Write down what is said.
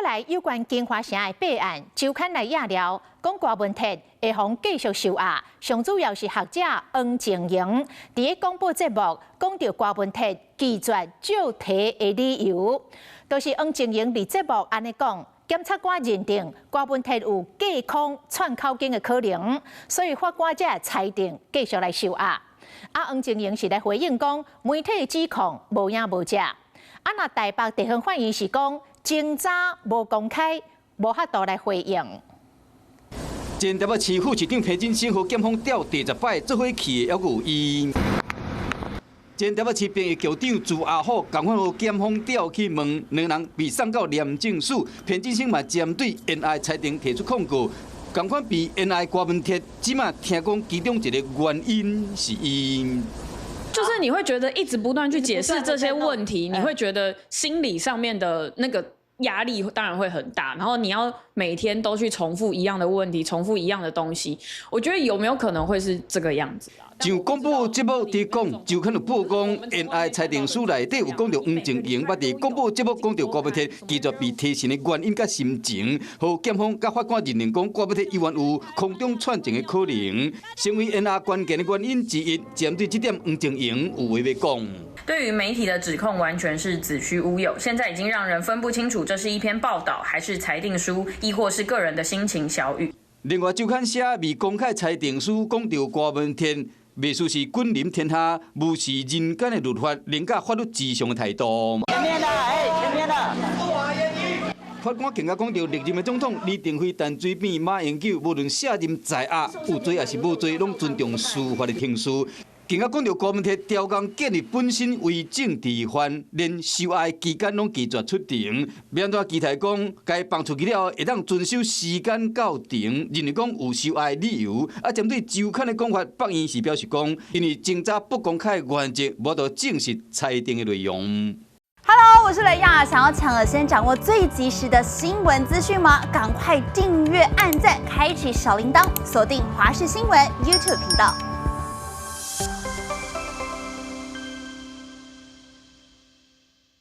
来有关金华城的弊案，周刊来压了，讲郭文铁会防继续受压，上主要是学者黄静莹伫广播节目讲到郭文铁拒绝照提的理由，就是黄静莹伫节目安尼讲。 检察官认定郭文铁有架空串口径的可能，所以法官才裁定继续来受压。黄静莹是来回应讲，媒体的指控无影无迹。那台北地方法院是讲，侦查无公开，无法度来回应。前台北市副市长裴金星和检方调第10摆做伙去的还有伊。 前台北市殡仪局长朱阿虎共款和检方调去问两人被送到廉政署，裴金星嘛针对冤案裁定提出控告，共款被冤案郭文铁，即马听讲其中一个原因是因。 就是你会觉得一直不断去解释这些问题，你会觉得心理上面的那个压力当然会很大，然后你要每天都去重复一样的问题，重复一样的东西，我觉得有没有可能会是这个样子啊？ 像广播节目伫讲，就可能曝光冤案裁定书内底有讲到黄静莹，捌伫广播节目讲到郭文铁拒绝被提审的原因甲心情，和检方甲法官认定讲郭文铁依然有空中串证的可能，成为冤案关键的原因之一。针对这点，黄静莹有话要讲。对于媒体的指控，完全是子虚乌有，现在已经让人分不清楚这是一篇报道，还是裁定书，亦或是个人的心情小语。另外，周刊写未公开裁定书讲到郭文铁。 未输是君临天下，无视人间的律法，凌驾法律之上的态度。前面的，前面的。法官更加讲到，历任的总统李登辉、陈水扁、马英九，无论卸任在押有罪还是无罪，拢尊重司法的程序。 更加讲到郭文铁刁工建立本身为政治犯，连受害期间拢拒绝出庭。要安怎期待讲，该放出去了会当遵守时间到庭，认为讲有受害理由。针对周刊的讲法，北院是表示讲，因为侦查不公开的原则，无法证实裁定的内容。 Hello， 我是雷亚，想要抢而先掌握最及时的新闻资讯吗？赶快订阅、按赞、开启小铃铛，锁定华视新闻 YouTube 频道。